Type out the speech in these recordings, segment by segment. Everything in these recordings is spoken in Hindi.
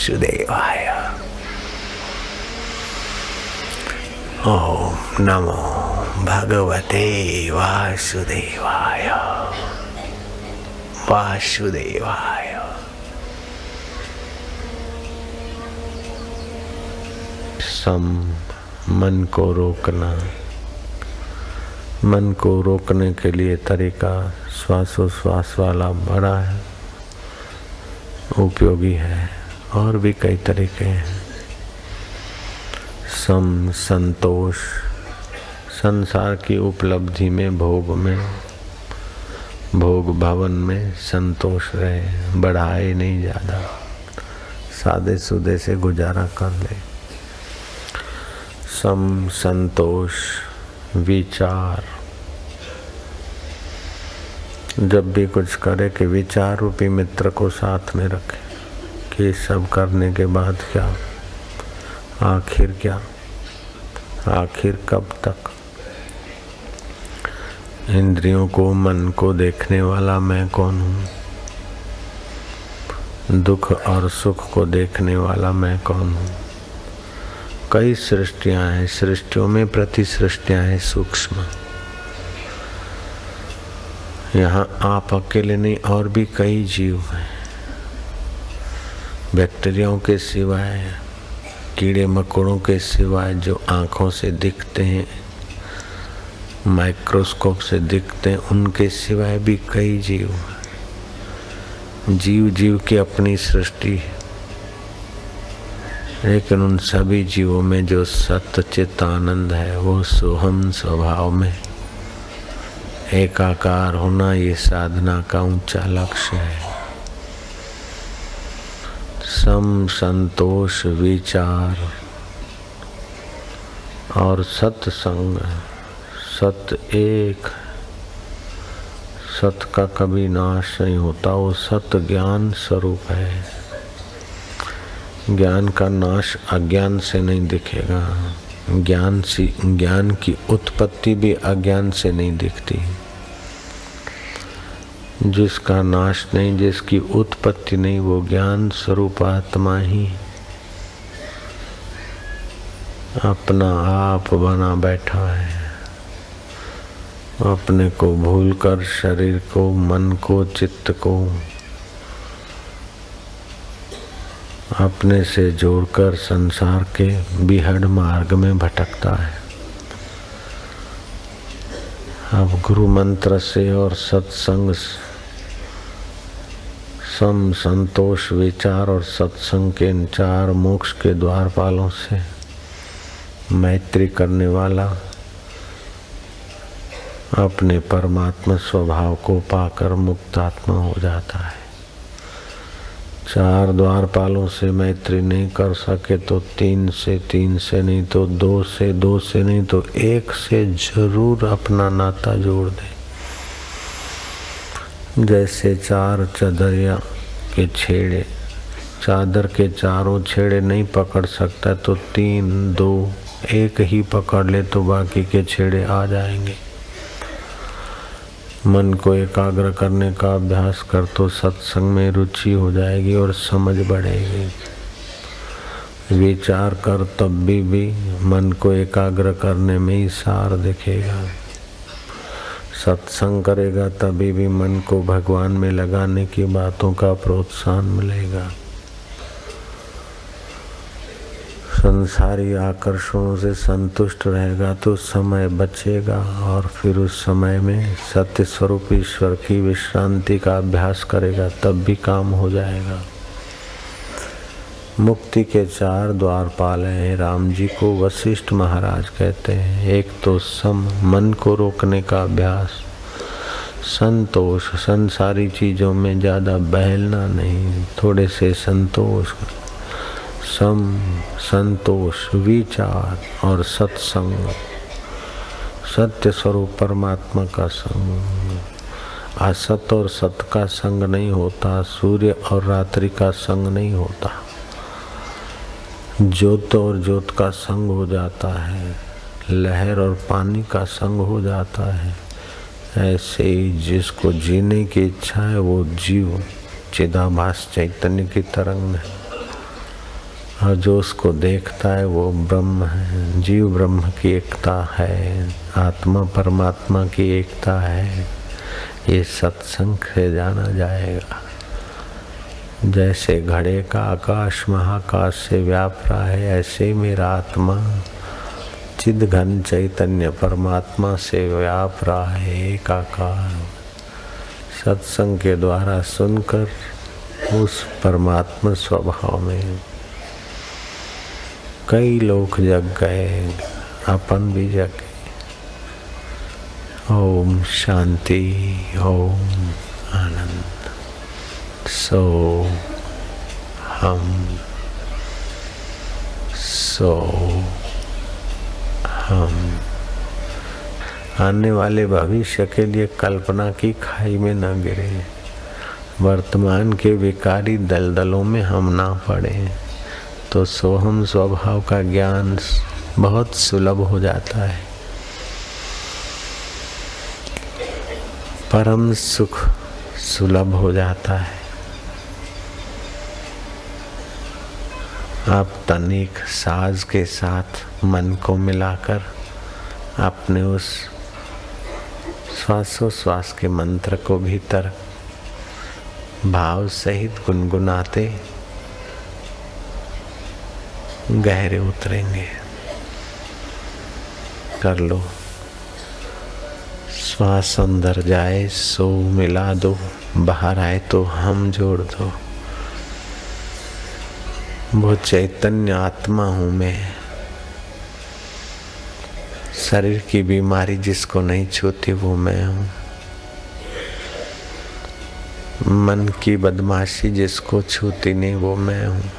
वासुदेवाय। ओम नमो भगवते वासुदेवाय। वासुदेवाय। मन को रोकना। मन को रोकने के लिए तरीका श्वासोश्वास वाला बड़ा है, उपयोगी है। और भी कई तरीके हैं। संतोष, संसार की उपलब्धि में, भोग भवन में संतोष रहे, बढ़ाए नहीं ज्यादा, सादे सुदे से गुजारा कर ले। संतोष विचार, जब भी कुछ करे कि विचार रूपी मित्र को साथ में रखे कि सब करने के बाद क्या, आखिर क्या, आखिर कब तक। इंद्रियों को, मन को देखने वाला मैं कौन हूँ, दुख और सुख को देखने वाला मैं कौन हूँ। कई सृष्टियां हैं, सृष्टियों में प्रति सृष्टियां हैं सूक्ष्म। यहाँ आप अकेले नहीं, और भी कई जीव हैं। बैक्टीरियाओं के सिवाय, कीड़े मकोड़ों के सिवाय जो आँखों से दिखते हैं, माइक्रोस्कोप से दिखते हैं, उनके सिवाय भी कई जीव हैं। जीव जीव की अपनी सृष्टि है, लेकिन उन सभी जीवों में जो सत्य चित्त आनंद है वो सोहम स्वभाव में एकाकार होना, ये साधना का ऊंचा लक्ष्य है। संतोष विचार और सत्संग। सत्य एक, सत्य का कभी नाश नहीं होता, वो सत्य ज्ञान स्वरूप है। ज्ञान का नाश अज्ञान से नहीं दिखेगा। ज्ञान की उत्पत्ति भी अज्ञान से नहीं दिखती। जिसका नाश नहीं, जिसकी उत्पत्ति नहीं, वो ज्ञान स्वरूप आत्मा ही अपना आप बना बैठा है। अपने को भूलकर शरीर को, मन को, चित्त को अपने से जोड़कर संसार के बिहड़ मार्ग में भटकता है। अब गुरु मंत्र से और सत्संग, संतोष विचार और सत्संग के इन चार मोक्ष के द्वारपालों से मैत्री करने वाला अपने परमात्मा स्वभाव को पाकर मुक्त आत्मा हो जाता है। चार द्वारपालों से मैत्री नहीं कर सके तो तीन से नहीं तो दो से नहीं तो एक से जरूर अपना नाता जोड़ दे। जैसे चार चदरिया के छेड़े, चादर के चारों छेड़े नहीं पकड़ सकता तो तीन, दो, एक ही पकड़ ले तो बाकी के छेड़े आ जाएंगे। मन को एकाग्र करने का अभ्यास कर तो सत्संग में रुचि हो जाएगी और समझ बढ़ेगी। विचार कर तब भी मन को एकाग्र करने में ही सार दिखेगा। सत्संग करेगा तभी भी मन को भगवान में लगाने की बातों का प्रोत्साहन मिलेगा। संसारी आकर्षणों से संतुष्ट रहेगा तो समय बचेगा और फिर उस समय में सत्य स्वरूप ईश्वर की विश्रांति का अभ्यास करेगा तब भी काम हो जाएगा। मुक्ति के चार द्वारपाल हैं। राम जी को वशिष्ठ महाराज कहते हैं। एक तो मन को रोकने का अभ्यास, संतोष, संसारी चीजों में ज्यादा बहलना नहीं, थोड़े से संतोष, संतोष विचार और सत्संग, सत्य स्वरूप परमात्मा का संग। असत और सत का संग नहीं होता, सूर्य और रात्रि का संग नहीं होता, ज्योत और ज्योत का संग हो जाता है, लहर और पानी का संग हो जाता है। ऐसे ही जिसको जीने की इच्छा है वो जीव चिदाभास चैतन्य की तरंग है। और जो उसको देखता है वो ब्रह्म है। जीव ब्रह्म की एकता है, आत्मा परमात्मा की एकता है। ये सत्संग से जाना जाएगा। जैसे घड़े का आकाश महाकाश से व्याप रहा है, ऐसे मेरा आत्मा चिद घन चैतन्य परमात्मा से व्याप रहा है, एकाकार। सत्संग के द्वारा सुनकर उस परमात्मा स्वभाव में कई लोग जग गए, अपन भी जगे। ओम शांति, ओम आनंद। सो हम आने वाले भविष्य के लिए कल्पना की खाई में न गिरे, वर्तमान के विकारी दलदलों में हम ना पड़े, तो सोहम स्वभाव का ज्ञान बहुत सुलभ हो जाता है। परम सुख सुलभ हो जाता है। आप तनिक साज के साथ मन को मिलाकर अपने उस श्वासोश्वास के मंत्र को भीतर भाव सहित गुनगुनाते गहरे उतरेंगे। कर लो। श्वास अंदर जाए सो मिला दो, बाहर आए तो हम जोड़ दो। वो चैतन्य आत्मा हूँ मैं। शरीर की बीमारी जिसको नहीं छूती वो मैं हूँ। मन की बदमाशी जिसको छूती नहीं वो मैं हूँ।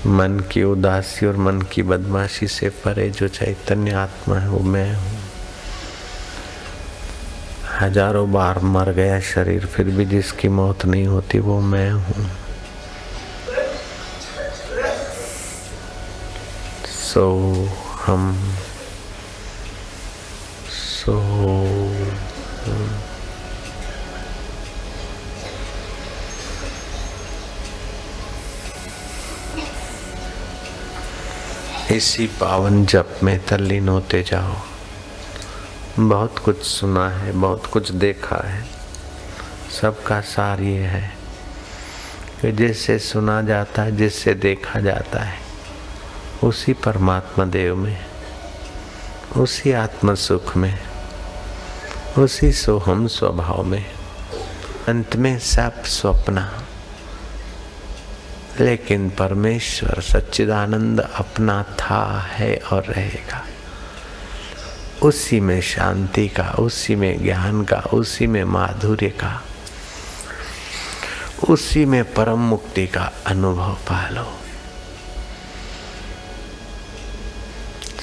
मन की उदासी और मन की बदमाशी से परे जो चैतन्य आत्मा है वो मैं हूँ। हजारों बार मर गया शरीर फिर भी जिसकी मौत नहीं होती वो मैं हूँ। सो इसी पावन जप में तल्लीन होते जाओ। बहुत कुछ सुना है, बहुत कुछ देखा है। सबका सार ये है कि जिससे सुना जाता है, जिससे देखा जाता है, उसी परमात्मा देव में, उसी आत्म सुख में, उसी सोहम स्वभाव में अंत में सब स्वप्न, लेकिन परमेश्वर सच्चिदानंद अपना था, है और रहेगा। उसी में शांति का, उसी में ज्ञान का, उसी में माधुर्य का, उसी में परम मुक्ति का अनुभव पालो।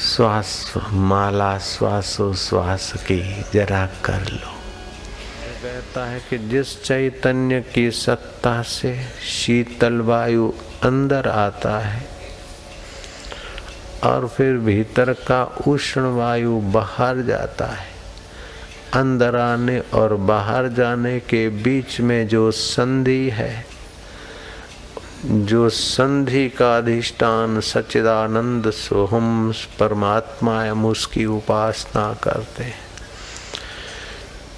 श्वास माला श्वासोश्वास की जरा कर लो। कहता है कि जिस चैतन्य की सत्ता से शीतल वायु अंदर आता है और फिर भीतर का उष्ण वायु बाहर जाता है, अंदर आने और बाहर जाने के बीच में जो संधि है, जो संधि का अधिष्ठान सच्चिदानंद सोहम परमात्मा है, हम उसकी उपासना करते हैं।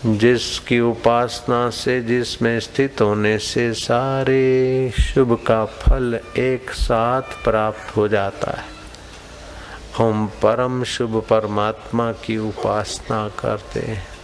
जिसकी उपासना से, जिसमें स्थित होने से सारे शुभ का फल एक साथ प्राप्त हो जाता है। हम परम शुभ परमात्मा की उपासना करते हैं।